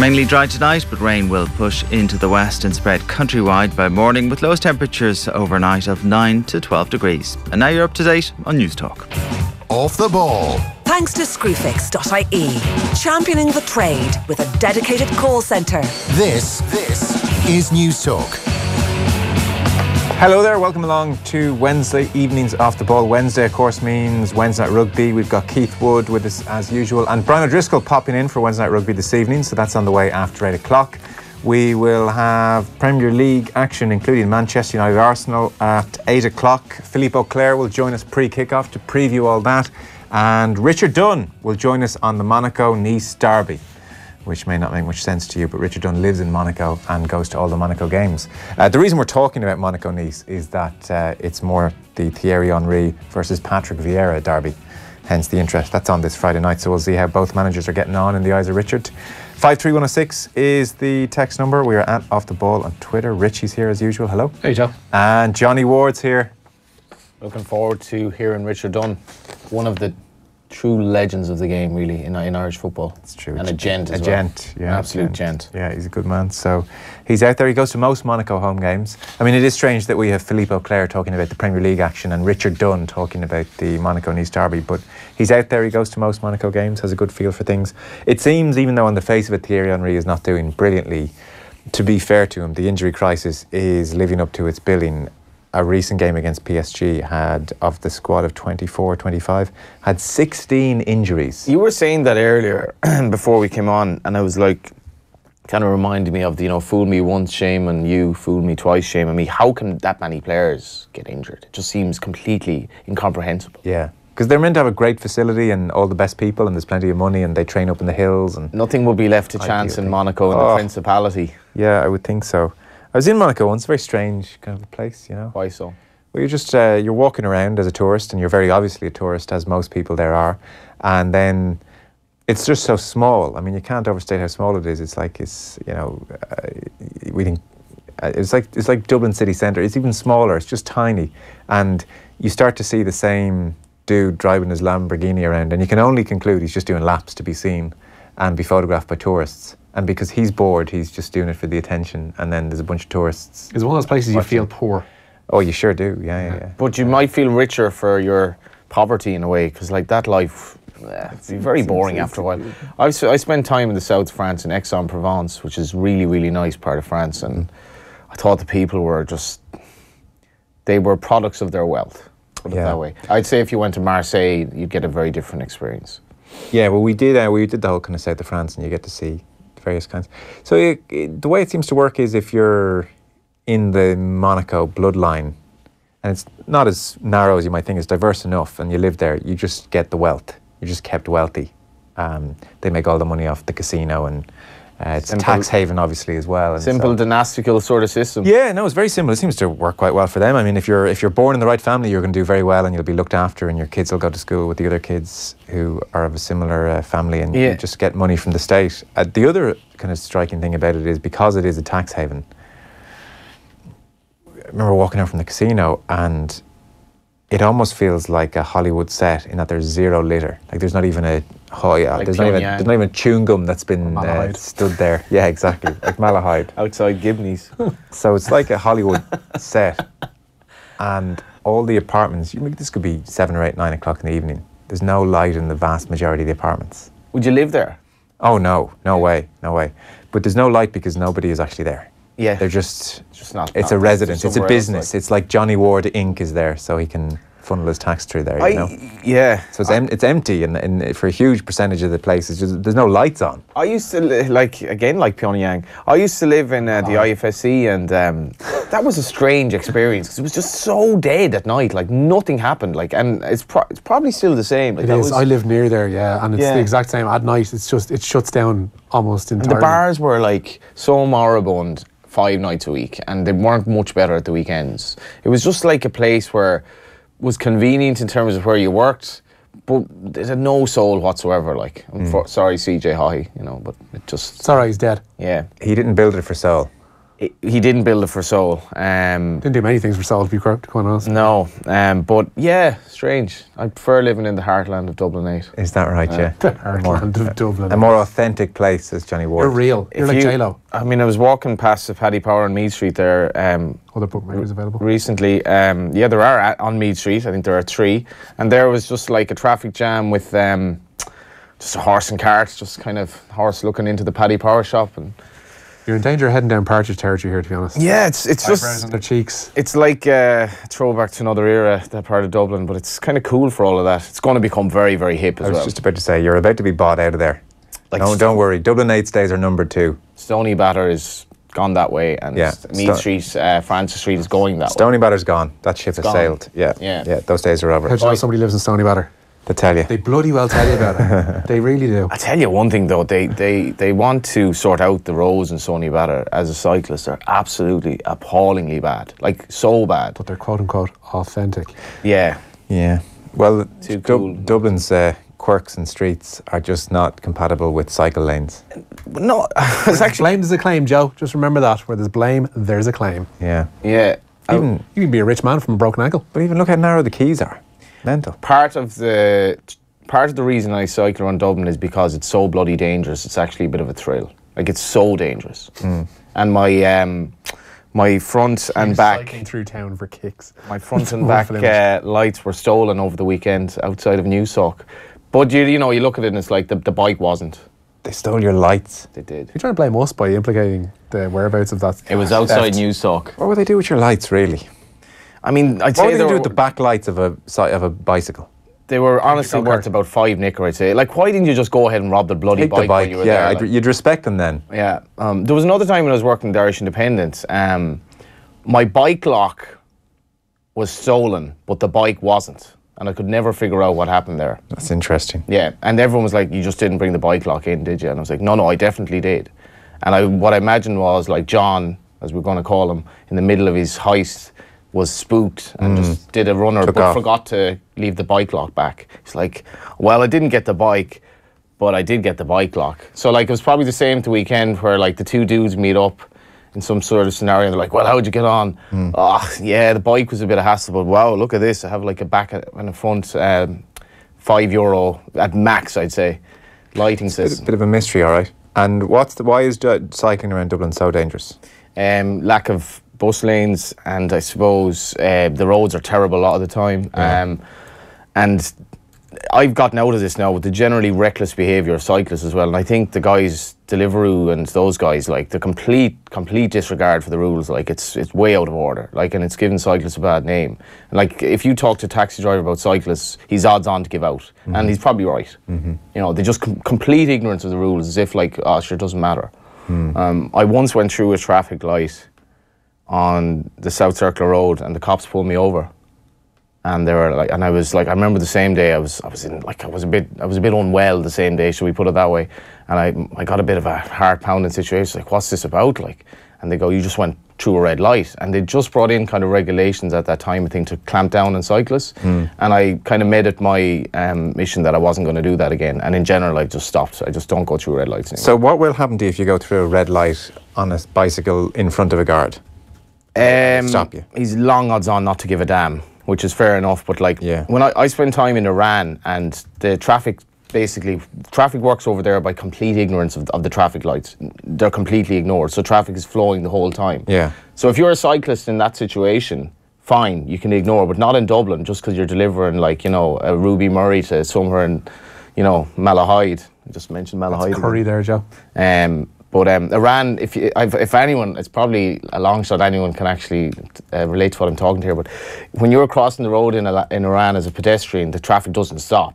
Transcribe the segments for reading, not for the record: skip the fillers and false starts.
Mainly dry tonight, but rain will push into the west and spread countrywide by morning, with lowest temperatures overnight of 9 to 12 degrees. And now you're up to date on News Talk. Off the ball. Thanks to Screwfix.ie, championing the trade with a dedicated call centre. This is News Talk. Hello there, welcome along to Wednesday evenings Off the Ball. Wednesday, of course, means Wednesday Night Rugby. We've got Keith Wood with us as usual, and Brian O'Driscoll popping in for Wednesday Night Rugby this evening, so that's on the way after 8 o'clock. We will have Premier League action, including Manchester United Arsenal at 8 o'clock. Philippe Auclair will join us pre-kickoff to preview all that, and Richard Dunn will join us on the Monaco-Nice derby, which may not make much sense to you, but Richard Dunn lives in Monaco and goes to all the Monaco games. The reason we're talking about Monaco-Nice is that it's more the Thierry Henry versus Patrick Vieira derby, hence the interest. That's on this Friday night, so we'll see how both managers are getting on in the eyes of Richard. 53106 is the text number. We are at Off the Ball on Twitter. Richie's here as usual. Hello. Hey, Joe. And Johnny Ward's here. Looking forward to hearing Richard Dunn, one of the true legends of the game, really, in Irish football. It's true. And a gent as well. A gent, yeah. An absolute gent. Yeah, he's a good man. So he's out there. He goes to most Monaco home games. I mean, it is strange that we have Philippe Auclair talking about the Premier League action and Richard Dunn talking about the Monaco-Nice derby, but he's out there. He goes to most Monaco games, has a good feel for things. It seems, even though on the face of it Thierry Henry is not doing brilliantly, to be fair to him, the injury crisis is living up to its billing. A recent game against PSG had, of the squad of 24, 25, had 16 injuries. You were saying that earlier before we came on, and I was like, kind of reminded me of the, fool me once, shame on you, fool me twice, shame on me. How can that many players get injured? It just seems completely incomprehensible. Yeah, because they're meant to have a great facility and all the best people, and there's plenty of money, and they train up in the hills. And nothing will be left to chance in Monaco and the Principality. Yeah, I would think so. I was in Monaco once, a very strange kind of a place, Why so? Well, you're just, you're walking around as a tourist, and you're very obviously a tourist, as most people there are. And then it's just so small. I mean, you can't overstate how small it is. It's like, we think, it's like Dublin city centre. It's even smaller. It's just tiny. And you start to see the same dude driving his Lamborghini around, and you can only conclude he's just doing laps to be seen and be photographed by tourists. And because he's bored, he's just doing it for the attention. And then there's a bunch of tourists. It's one of those places watching. You feel poor. Oh, you sure do. Yeah. But you might feel richer for your poverty in a way, because like that life, it'd be very boring after a while. I spent time in the south of France, in Aix-en-Provence, which is really, really nice part of France. And I thought the people were they were products of their wealth. Put it that way. I'd say if you went to Marseille, you'd get a very different experience. Yeah, well, we did the whole kind of south of France, and you get to see various kinds. So the way it seems to work is if you're in the Monaco bloodline, and it's not as narrow as you might think, it's diverse enough, and you live there, you just get the wealth. You're just kept wealthy. They make all the money off the casino, and it's a tax haven, obviously, as well. And simple dynastical sort of system. Yeah, no, it's very simple. It seems to work quite well for them. I mean, if you're born in the right family, you're going to do very well, and you'll be looked after, and your kids will go to school with the other kids who are of a similar family, and you just get money from the state. The other kind of striking thing about it is, because it is a tax haven, I remember walking out from the casino, and it almost feels like a Hollywood set in that there's zero litter. Like there's not even a there's not even chewing gum that's been stood there. Yeah, exactly. Like Malahide. Outside Gibney's. So it's like a Hollywood set. And all the apartments, this could be 7 or 8, 9 o'clock in the evening. There's no light in the vast majority of the apartments. Would you live there? Oh, no way. But there's no light because nobody is actually there. Yeah. They're just not. It's a residence. It's a business. It's like Johnny Ward Inc. is there, so he can funnel his tax through there. Yeah. So it's empty, and for a huge percentage of the place, there's no lights on. I used to like Pyongyang. I used to live in the IFSC, and that was a strange experience because it was just so dead at night. Like nothing happened. and it's probably still the same. Like, it is. I live near there, and it's the exact same at night. It's just it shuts down almost entirely. And the bars were like so moribund 5 nights a week, and they weren't much better at the weekends. It was just like a place where was convenient in terms of where you worked, but it had no soul whatsoever. Like, sorry, CJ Haughey, but it just... Sorry, he's dead. Yeah. He didn't build it for soul. He didn't build it for Seoul. Didn't do many things for Seoul, to be quite honest. No, but yeah, strange. I prefer living in the heartland of Dublin 8. Is that right, yeah? The heartland of Dublin. A more authentic place, as Johnny Ward. You're real. You're like J-Lo. I mean, I was walking past the Paddy Power on Mead Street there. Other bookmakers available? Recently. Yeah, there are on Mead Street. I think there are 3. And there was just like a traffic jam with just a horse and cart, just kind of horse looking into the Paddy Power shop. And you're in danger of heading down Partridge territory here, to be honest. yeah, it's Eyebrows just on their cheeks. it's like a throwback to another era, that part of Dublin, but it's kind of cool for all of that. It's going to become very, very hip as well. I was just about to say, you're about to be bought out of there. Like no, don't worry. Dublin 8's days are number 2. Stony Batter is gone that way, and Mead Street, Francis Street is going that way. Stony Batter's gone. That ship has sailed. Yeah, those days are over. How do you know somebody lives in Stony Batter? They tell you. They bloody well tell you about it. They really do. I tell you one thing though, they want to sort out the roads in Stony Batter. As a cyclist, they're absolutely appallingly bad, like so bad. But they're quote unquote authentic. Yeah. Well, cool. Dublin's quirks and streets are just not compatible with cycle lanes. No, it's actually blame there's a claim, Joe. Just remember that. Where there's blame, there's a claim. Yeah. You can be a rich man from a broken ankle. But even look how narrow the quays are. Mental. Part of the reason I cycle around Dublin is because it's so bloody dangerous. It's actually a bit of a thrill. Like, it's so dangerous. And my front and back cycling through town for kicks. My front and back lights were stolen over the weekend outside of Newsround. But you know, you look at it and it's like the bike wasn't. They stole your lights. They did. You're trying to blame us by implicating the whereabouts of that. It was outside Newsround. What would they do with your lights, really? I mean, I'd say what would they do with the back lights of a bicycle? They were honestly worth about 5 nicker, I'd say. Like, why didn't you just go ahead and rob the bloody bike while you were there? Like? You'd respect them then. Yeah. There was another time when I was working at the Irish Independent. My bike lock was stolen, but the bike wasn't. And I could never figure out what happened there. That's interesting. Yeah. And everyone was like, you just didn't bring the bike lock in, did you? And I was like, no, I definitely did. And what I imagined was, like, John, as we're going to call him, in the middle of his heist, was spooked and just did a runner, but forgot to leave the bike lock back. He's like, well, I didn't get the bike, but I did get the bike lock. So, like, it was probably the same the weekend where, like, the 2 dudes meet up in some sort of scenario and they're like, well, how'd you get on? Oh, yeah, the bike was a bit of hassle, but wow, look at this. I have, like, a back and a front €5 at max, I'd say, lighting system. A bit of a mystery, all right. And why is cycling around Dublin so dangerous? Lack of bus lanes, and I suppose the roads are terrible a lot of the time. And I've gotten out of this now with the generally reckless behaviour of cyclists as well. And I think the guys, Deliveroo and those guys, like, the complete disregard for the rules. Like, it's way out of order. Like, and it's given cyclists a bad name. And, like, if you talk to a taxi driver about cyclists, he's odds on to give out, and he's probably right. You know, they just complete ignorance of the rules, as if, like, oh, sure, it doesn't matter. I once went through a traffic light on the South Circular Road, and the cops pulled me over, and they were like, and I was like, I remember the same day I was a bit unwell the same day, should we put it that way, and I got a bit of a heart pounding situation, like, what's this about, like, and they go, you just went through a red light, and they just brought in kind of regulations at that time, I think, to clamp down on cyclists, and I kind of made it my mission that I wasn't going to do that again, and in general I just stopped. I just don't go through red lights anymore. So what will happen to you if you go through a red light on a bicycle in front of a guard? Stop you. He's long odds on not to give a damn, which is fair enough, but, like, when I spent time in Iran, and the traffic works over there by complete ignorance of the traffic lights. They're completely ignored, so traffic is flowing the whole time. So if you're a cyclist in that situation, fine, you can ignore, but not in Dublin, just because you're delivering, like, you know, a Ruby Murray to somewhere in, you know, Malahide. I just mentioned Malahide. That's curry there, Joe. But Iran, if anyone, it's probably a long shot anyone can actually relate to what I'm talking to here, but when you're crossing the road in Iran as a pedestrian, the traffic doesn't stop.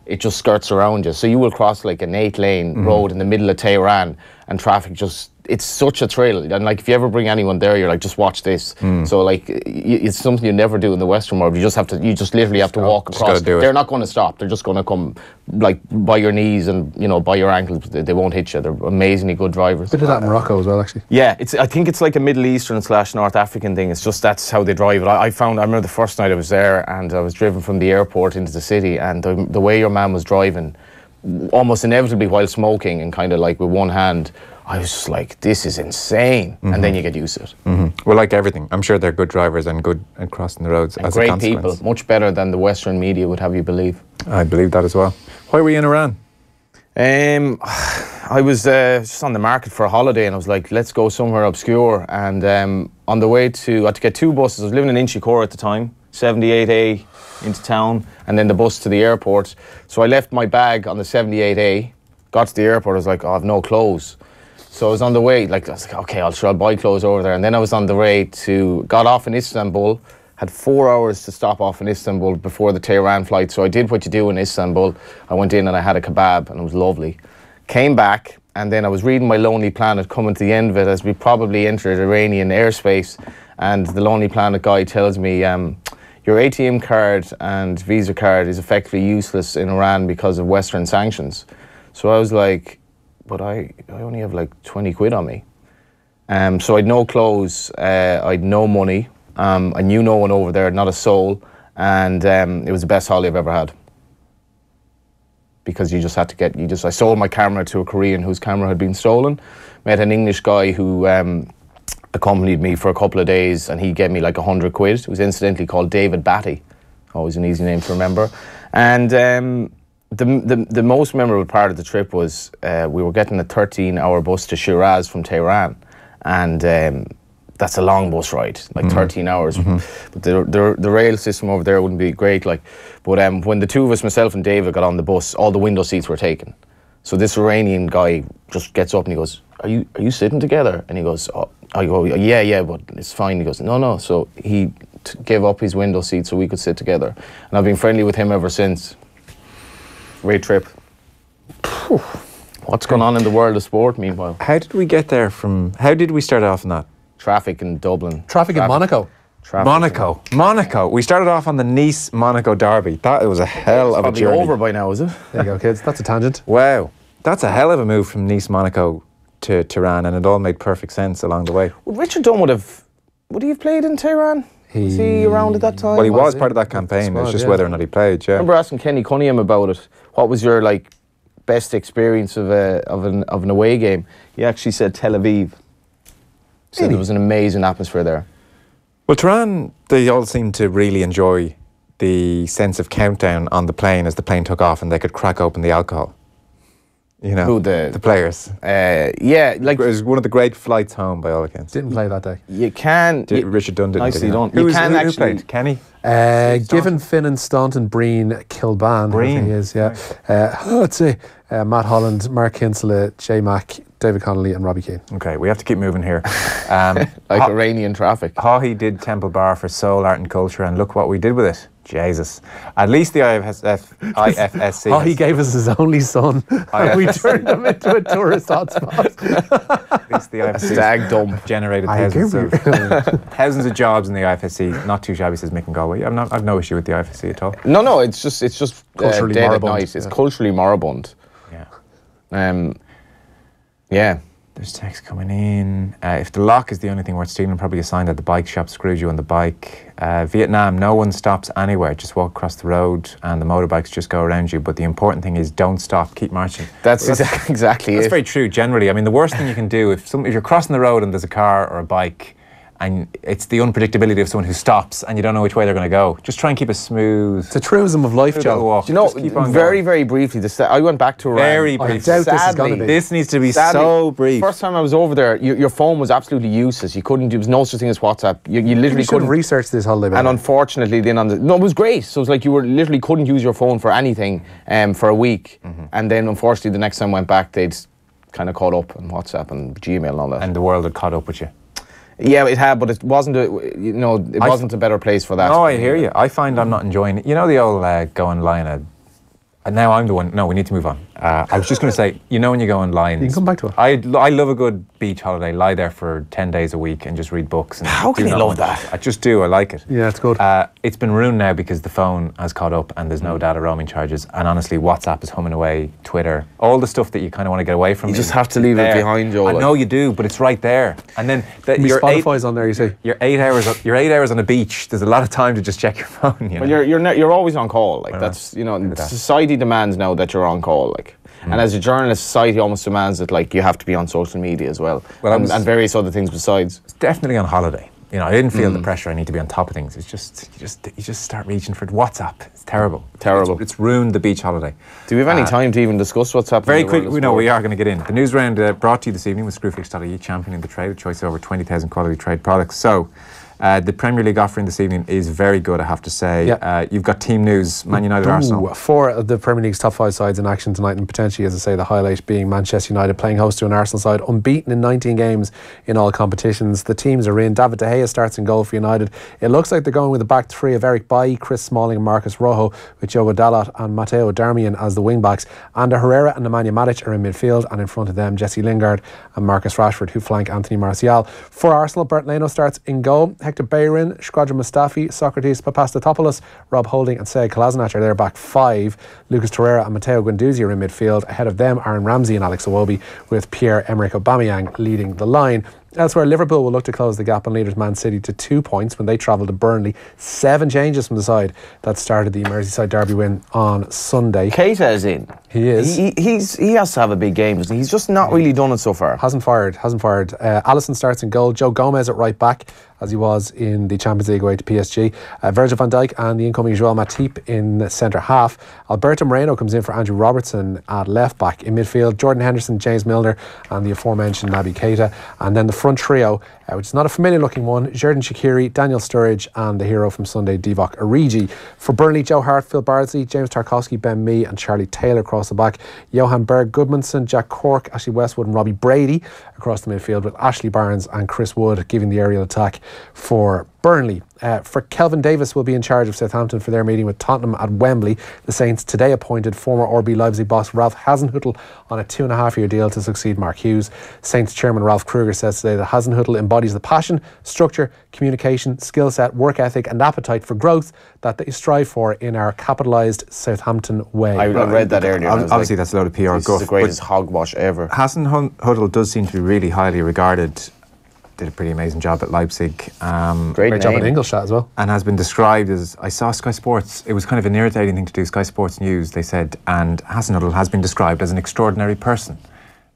It just skirts around you. So you will cross, like, an 8-lane road in the middle of Tehran, and traffic just, it's such a thrill. And, like, if you ever bring anyone there, you're like, just watch this. So, like, it's something you never do in the Western world. You just literally have to walk across. They're not going to stop. They're just going to come, like, by your knees and, you know, by your ankles. They won't hit you. They're amazingly good drivers. Bit of that in Morocco as well, actually. Yeah, I think it's like a Middle Eastern / North African thing. It's just that's how they drive it. I remember the first night I was there, and I was driven from the airport into the city, and the way your man was driving, almost inevitably while smoking and kind of, like, with one hand, I was just like, this is insane. And then you get used to it. Well, like everything, I'm sure they're good drivers and good at crossing the roads. And as great a consequence. people, much better than the Western media would have you believe. I believe that as well. Why were you in Iran? I was just on the market for a holiday, and I was like, let's go somewhere obscure. And on the way I had to get 2 buses. I was living in Inchicore at the time, 78A into town, and then the bus to the airport. So I left my bag on the 78A, got to the airport, I was like, oh, I've no clothes. So I was on the way, like, I was like, okay, I'll buy clothes over there. And then I was on the way got off in Istanbul, had 4 hours to stop off in Istanbul before the Tehran flight. So I did what you do in Istanbul. I went in and I had a kebab, and it was lovely. Came back, and then I was reading my Lonely Planet coming to the end of it as we probably entered Iranian airspace. And the Lonely Planet guy tells me, your ATM card and Visa card is effectively useless in Iran because of Western sanctions. So I was like, but I only have like 20 quid on me. So I'd no clothes, I'd no money. I knew no one over there, not a soul. And it was the best holiday I've ever had. Because you just had to I sold my camera to a Korean whose camera had been stolen. Met an English guy who accompanied me for a couple of days, and he gave me like 100 quid. It was incidentally called David Batty. Always an easy name to remember. And the most memorable part of the trip was we were getting a 13-hour bus to Shiraz from Tehran, and that's a long bus ride, like 13 hours. But the rail system over there wouldn't be great. Like, but when the two of us, myself and David, got on the bus, all the window seats were taken. So this Iranian guy just gets up and he goes, "Are you sitting together?" And he goes, oh. I go, yeah, but it's fine. He goes, no. So he gave up his window seat so we could sit together, and I've been friendly with him ever since. Great trip. What's going on in the world of sport, meanwhile? How did we get there how did we start off in that? Traffic in Dublin. Traffic in Monaco. Monaco. We started off on the Nice-Monaco derby. That was a hell of a journey. Probably over by now, is it? There you go, kids. That's a tangent. Wow. That's a hell of a move from Nice-Monaco to Tehran, and it all made perfect sense along the way. Well, Richard Dunn would he have played in Tehran? Was he around at that time? Well, he was part of that campaign. It was just whether or not he played, yeah. I remember asking Kenny Cunningham about it. What was your best experience of an away game? He actually said Tel Aviv. Said there was an amazing atmosphere there. Well, Tehran, they all seemed to really enjoy the sense of countdown on the plane as the plane took off, and they could crack open the alcohol. You know, who the players. Yeah, like it was one of the great flights home by all accounts. Didn't play that day. You can. Richard Dunn didn't. Nicely done. Who played? Kenny. Given, Finnan, Staunton, Breen, Kilban. Breen. He is, yeah. Let's see. Matt Holland, Mark Kinsella, Jay Mack, David Connolly, and Robbie Keane. Okay, we have to keep moving here. Iranian traffic. Haughey did Temple Bar for Soul, Art and Culture, and look what we did with it. Jesus. At least the IFSC. Haughey gave us his only son. And we turned him into a tourist hotspot. At least the IFSC stag dump generated thousands of jobs in the IFSC. Not too shabby, says Mick and Galway. I've no issue with the IFSC at all. No, it's just culturally dead moribund. Nice. It's culturally moribund. Yeah. Yeah. There's text coming in. If the lock is the only thing worth stealing, probably a sign that the bike shop screwed you on the bike. Vietnam, no one stops anywhere. Just walk across the road and the motorbikes just go around you. But the important thing is don't stop, keep marching. That's exactly it. That's very true, generally. I mean, the worst thing you can do, if you're crossing the road and there's a car or a bike, and it's the unpredictability of someone who stops and you don't know which way they're going to go. Just try and keep a smooth... It's a truism of life, Joe. Do you know, very briefly, I went back to Iran. Very briefly. I doubt this is going to be. This needs to be so brief. First time I was over there, your phone was absolutely useless. You couldn't, there was no such thing as WhatsApp. You literally couldn't... have researched this holiday. And unfortunately, then it was great. So it was like you literally couldn't use your phone for anything for a week. And then unfortunately, the next time I went back, they'd kind of caught up on WhatsApp and Gmail and all that. And the world had caught up with you. Yeah, it had, but it wasn't wasn't a better place for that. No, I hear you. I find I'm not enjoying it. You know the old go online. Now I'm the one. No, we need to move on. I was just going to say, you know when you go online... You can come back to it. I love a good beach holiday. Lie there for 10 days a week and just read books. And how can you love that? I just do. I like it. Yeah, it's good. It's been ruined now because the phone has caught up and there's no data roaming charges. And honestly, WhatsApp is humming away, Twitter, all the stuff that you kind of want to get away from. You just have to leave it behind, Joe. I know you do, but it's right there. And then Spotify's on there, you see. You're 8 hours on a beach. There's a lot of time to just check your phone. You know? Well, you're always on call. Like that's society demands now that you're on call. Like And as a journalist, society almost demands that like you have to be on social media as well, and various other things besides. Definitely on holiday. You know, I didn't feel the pressure. I need to be on top of things. It's just you just start reaching for WhatsApp. It's terrible. It's ruined the beach holiday. Do we have any time to even discuss what's happening? Very quickly, we are going to get in. The Newsround brought to you this evening with Screwfix.ie, championing the trade, a choice of over 20,000 quality trade products. So, the Premier League offering this evening is very good, I have to say. You've got team news, Man United, Arsenal. 4 of the Premier League's top 5 sides in action tonight, and potentially, as I say, the highlight being Manchester United playing host to an Arsenal side, unbeaten in 19 games in all competitions. The teams are in. David De Gea starts in goal for United. It looks like they're going with a back 3 of Eric Bailly, Chris Smalling and Marcus Rojo, with Diogo Dalot and Matteo Darmian as the wing-backs. Ander Herrera and Nemanja Matic are in midfield, and in front of them, Jesse Lingard and Marcus Rashford, who flank Anthony Martial. For Arsenal, Bernd Leno starts in goal. Hector Bellerin, Shkodran Mustafi, Socrates Papastatopoulos, Rob Holding and Sead Kolasinac are their back 5. Lucas Torreira and Matteo Guendouzi are in midfield. Ahead of them, Aaron Ramsey and Alex Iwobi, with Pierre-Emerick Aubameyang leading the line. Elsewhere, Liverpool will look to close the gap on leaders Man City to 2 points when they travel to Burnley. 7 changes from the side that started the Merseyside derby win on Sunday. Keita is in. He is. He has to have a big game. He's just not really done it so far. Hasn't fired. Alisson starts in goal. Joe Gomez at right back, as he was in the Champions League away to PSG. Virgil van Dijk and the incoming Joel Matip in the centre half. Alberto Moreno comes in for Andrew Robertson at left back. In midfield, Jordan Henderson, James Milner and the aforementioned Naby Keita. And then the front trio, which is not a familiar looking one, Xherdan Shaqiri, Daniel Sturridge and the hero from Sunday, Divock Origi. For Burnley, Joe Hart, Phil Bardsley, James Tarkowski, Ben Mee and Charlie Taylor across the back. Johan Berg Gudmundsson, Jack Cork, Ashley Westwood and Robbie Brady across the midfield, with Ashley Barnes and Chris Wood giving the aerial attack for Burnley. For Kelvin Davis will be in charge of Southampton for their meeting with Tottenham at Wembley. The Saints today appointed former RB Leipzig boss Ralph Hasenhüttl on a 2.5-year deal to succeed Mark Hughes. Saints chairman Ralph Kruger says today that Hasenhüttl embodies the passion, structure, communication, skill set, work ethic and appetite for growth that they strive for in our capitalised Southampton way. I read that earlier. Obviously that's a load of PR guff. This is the greatest hogwash ever. Hasenhüttl does seem to be really highly regarded. Did a pretty amazing job at Leipzig. Great job at Ingolstadt as well. And has been described as, I saw Sky Sports, it was kind of an irritating thing to do, Sky Sports News, they said, and Hasenhüttl has been described as an extraordinary person.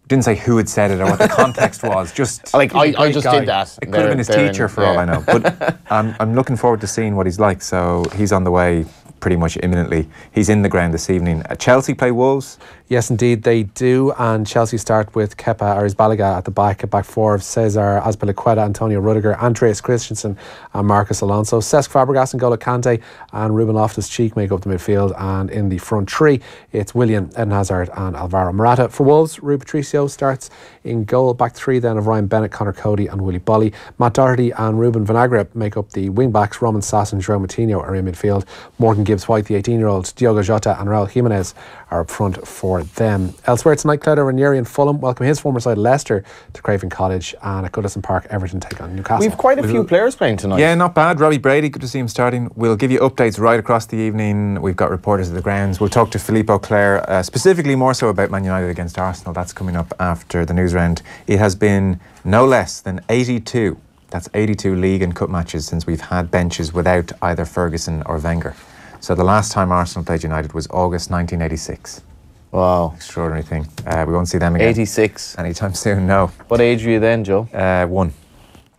Didn't say who had said it or what the context was, just... Like, I just did that. It could have been his teacher for all I know. But I'm looking forward to seeing what he's like, so he's on the way pretty much imminently. He's in the ground this evening. Chelsea play Wolves. Yes, indeed, they do. And Chelsea start with Kepa Arrizabalaga at the back, a back 4 of Cesar Azpilicueta, Antonio Rudiger, Andreas Christensen and Marcus Alonso. Cesc Fabregas and N'Golo Kante and Ruben Loftus-Cheek make up the midfield. And in the front 3, it's Willian, Eden Hazard and Alvaro Morata. For Wolves, Rui Patricio starts in goal. Back 3 then of Ryan Bennett, Conor Cody and Willy Bolly. Matt Doherty and Ruben Vinagre make up the wing-backs. Roman Sass and João Moutinho are in midfield. Morgan Gibbs-White, the 18-year-old, Diogo Jota and Raul Jimenez are up front for them. Elsewhere tonight, Claudio Ranieri and Fulham welcome his former side Leicester to Craven Cottage, and at Goodison Park, Everton take on Newcastle. We've quite a few players playing tonight. Yeah, not bad. Robbie Brady, good to see him starting. We'll give you updates right across the evening. We've got reporters at the grounds. We'll talk to Philippe Auclair, specifically more so about Man United against Arsenal. That's coming up after the news round. It has been no less than 82. That's 82 league and cup matches since we've had benches without either Ferguson or Wenger. So the last time Arsenal played United was August 1986. Wow. Extraordinary thing. We won't see them again. 86. Anytime soon, no. What age were you then, Joe? 1.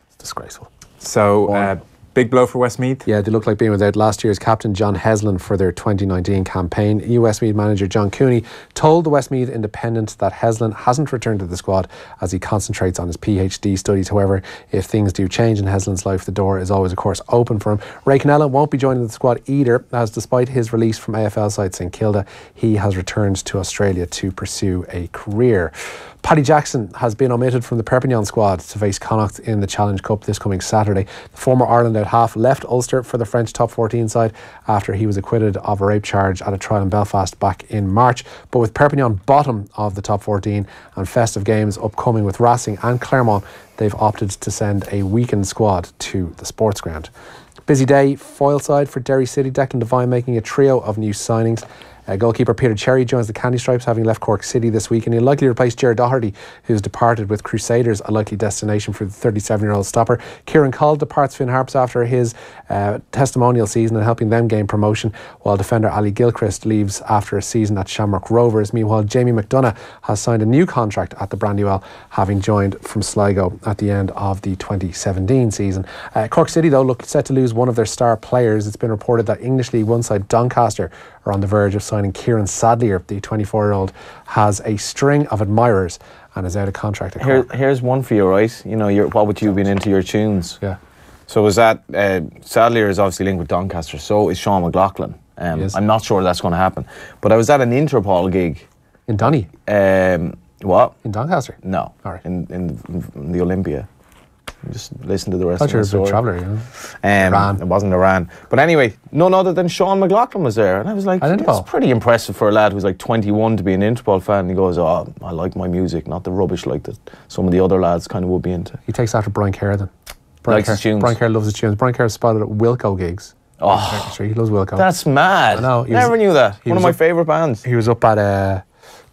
It's disgraceful. So, big blow for Westmeath. Yeah, they look like being without last year's captain John Heslin for their 2019 campaign. New Westmeath manager John Cooney told the Westmeath Independent that Heslin hasn't returned to the squad as he concentrates on his PhD studies. However, if things do change in Heslin's life, the door is always, of course, open for him. Ray Cannella won't be joining the squad either, as despite his release from AFL side St Kilda, he has returned to Australia to pursue a career. Paddy Jackson has been omitted from the Perpignan squad to face Connacht in the Challenge Cup this coming Saturday. The former Ireland out half left Ulster for the French top 14 side after he was acquitted of a rape charge at a trial in Belfast back in March. But with Perpignan bottom of the top 14 and festive games upcoming with Racing and Clermont, they've opted to send a weakened squad to the sports ground. Busy day, foil side for Derry City. Declan Devine making a trio of new signings. Goalkeeper Peter Cherry joins the Candy Stripes, having left Cork City this week, and he'll likely replace Ger Doherty, who's departed, with Crusaders a likely destination for the 37-year-old stopper. Kieran Cull departs Finn Harps after his testimonial season and helping them gain promotion, while defender Ali Gilchrist leaves after a season at Shamrock Rovers. Meanwhile, Jamie McDonough has signed a new contract at the Brandywell, having joined from Sligo at the end of the 2017 season. Cork City, though, look set to lose one of their star players. It's been reported that English League One side Doncaster are on the verge of signing Kieran Sadlier. The 24-year-old has a string of admirers and is out of contract. Here's one for you, right? You know, what would you have been into your tunes? Yeah. So is that Sadlier is obviously linked with Doncaster. So is Sean McLaughlin. I'm not sure that's going to happen. But I was at an Interpol gig in Donny. What? In Doncaster? No. All right. In the Olympia. Just listen to the rest of the story. Traveller, you know. Iran. It wasn't Iran. But anyway, none other than Sean McLaughlin was there. And I was like, it's pretty impressive for a lad who's like 21 to be an Interpol fan. And he goes, oh, I like my music, not the rubbish like that some of the other lads kind of would be into. He takes after Brian Kerr then. Likes his tunes. Brian Kerr loves his tunes. Brian Kerr spotted at Wilco gigs. Oh, he loves Wilco. That's mad. I know. Never knew that. One of my favourite bands. He was up at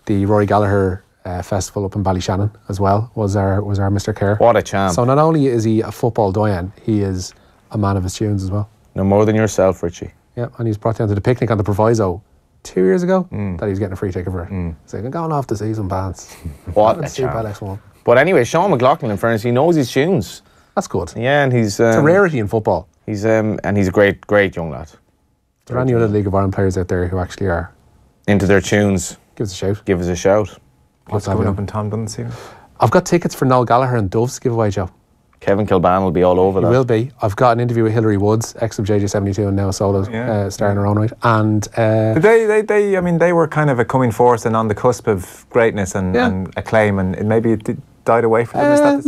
the Rory Gallagher festival up in Ballyshannon as well, was our Mr. Kerr. What a champ. So not only is he a football doyen, he is a man of his tunes as well. No more than yourself, Richie. Yeah, and he's brought down to the picnic on the Proviso 2 years ago that he was getting a free ticket for it. He's like, I'm going off to see some bands. What a champ. One. But anyway, Sean McLaughlin, in fairness, he knows his tunes. That's good. Yeah, and he's... it's a rarity in football. He's and he's a great young lad. Are there any other League of Ireland players out there who actually are into their tunes? Give us a shout. Give us a shout. What's coming up in Tom Dunn this evening? I've got tickets for Noel Gallagher and Dove's giveaway, Joe. Kevin Kilban will be all over that. He will be. I've got an interview with Hilary Woods, ex of JJ72 and now solo, star in her own right. And they were kind of a coming forth and on the cusp of greatness and acclaim, and maybe it died away from them. A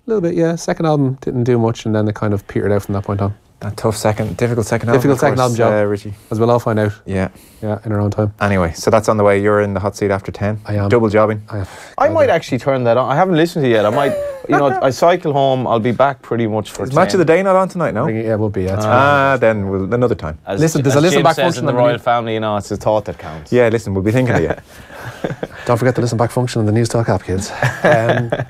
little bit. Yeah. Second album didn't do much, and then it kind of petered out from that point on. A difficult second album. Difficult second album, Joe. Richie. As we'll all find out. Yeah, in our own time. Anyway, so that's on the way. You're in the hot seat after 10. I am. Double jobbing. I might actually turn that on. I haven't listened to it yet. I might, I cycle home. I'll be back pretty much for 10. Match of the day not on tonight, no? Yeah, it will be. Yeah, then we'll another time. Listen, there's a listen back function in the royal family. It's the thought that counts. Yeah, listen, we'll be thinking of you. Don't forget the listen back function on the News Talk app, kids.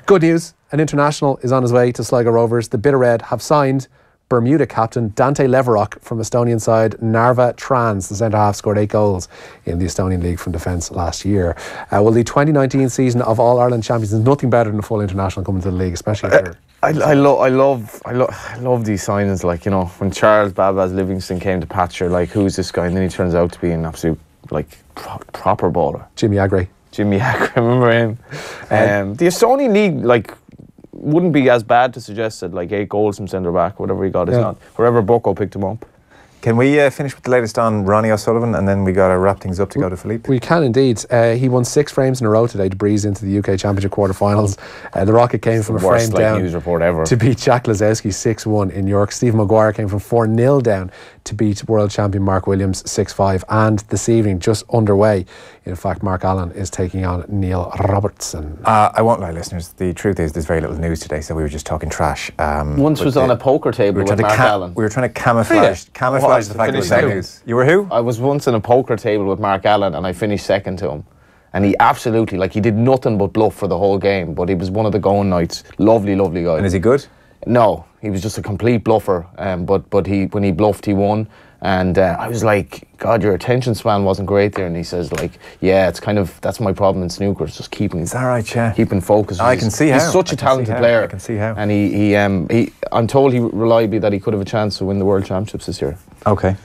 Good news. An international is on his way to Sligo Rovers. The Bitter Red have signed Bermuda captain Dante Leverok from Estonian side Narva Trans. The centre-half scored 8 goals in the Estonian League from defence last year. Well, the 2019 season of All-Ireland champions is nothing better than a full international coming to the league, especially for... I love these signings. Like, when Charles Babas Livingston came to Patcher, like, who's this guy? And then he turns out to be an absolute, like, proper baller. Jimmy Agre, remember him? The Estonian League, like, wouldn't be as bad to suggest that like 8 goals from centre back, whatever he got is not. Wherever Bucko picked him up. Can we finish with the latest on Ronnie O'Sullivan, and then we got to wrap things up to go to Philippe? We can indeed. He won 6 frames in a row today to breeze into the UK Championship quarter-finals. The Rocket came from a frame down news report ever to beat Jack Lazowski 6-1 in York. Stephen Maguire came from 4-0 down to beat world champion Mark Williams 6-5. And this evening, just underway, in fact, Mark Allen is taking on Neil Robertson. I won't lie, listeners. The truth is there's very little news today, so we were just talking trash. Once was on a poker table with Mark Allen. We were trying to camouflage the fact that it was fake news. You were who? I was once on a poker table with Mark Allen and I finished second to him. And he absolutely, like, he did nothing but bluff for the whole game, but he was one of the going nights. Lovely guy. And is he good? No, he was just a complete bluffer. But when he bluffed, he won. And I was like, God, your attention span wasn't great there. And he says, like, yeah, it's kind of, that's my problem in snooker. It's just keeping. Is that right, yeah? Keeping focus. I can see how. He's such a talented player. I can see how. And he I'm told he reliably that he could have a chance to win the World Championships this year. Okay.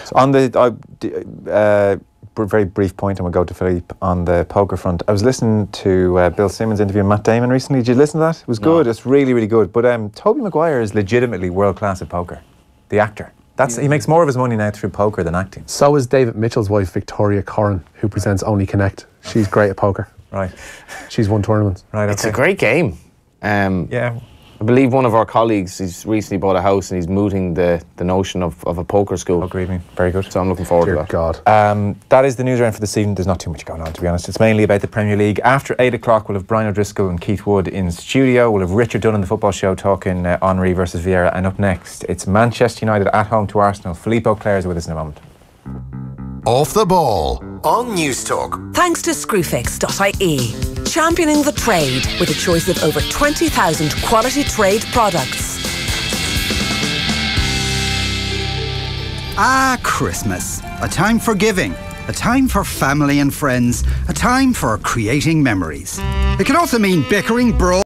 So on the very brief point, and we'll go to Philippe on the poker front. I was listening to Bill Simmons interviewing Matt Damon recently. Did you listen to that? It was good. It's really, really good. But Toby Maguire is legitimately world class at poker. The actor. He makes more of his money now through poker than acting. So is David Mitchell's wife, Victoria Corrin, who presents Only Connect. She's great at poker. Right. She's won tournaments. Right. Okay. It's a great game. Yeah. I believe one of our colleagues, he's recently bought a house and he's mooting the notion of a poker school. Oh, grieving. Very good. So I'm looking forward to that. God. That is the news round for this evening. There's not too much going on, to be honest. It's mainly about the Premier League. After 8 o'clock, we'll have Brian O'Driscoll and Keith Wood in studio. We'll have Richard Dunn in the football show talking Henry versus Vieira. And up next, it's Manchester United at home to Arsenal. Philippe Auclair is with us in a moment. Off the ball on Newstalk. Thanks to Screwfix.ie. Championing the trade with a choice of over 20,000 quality trade products. Ah, Christmas. A time for giving. A time for family and friends. A time for creating memories. It can also mean bickering, brawl.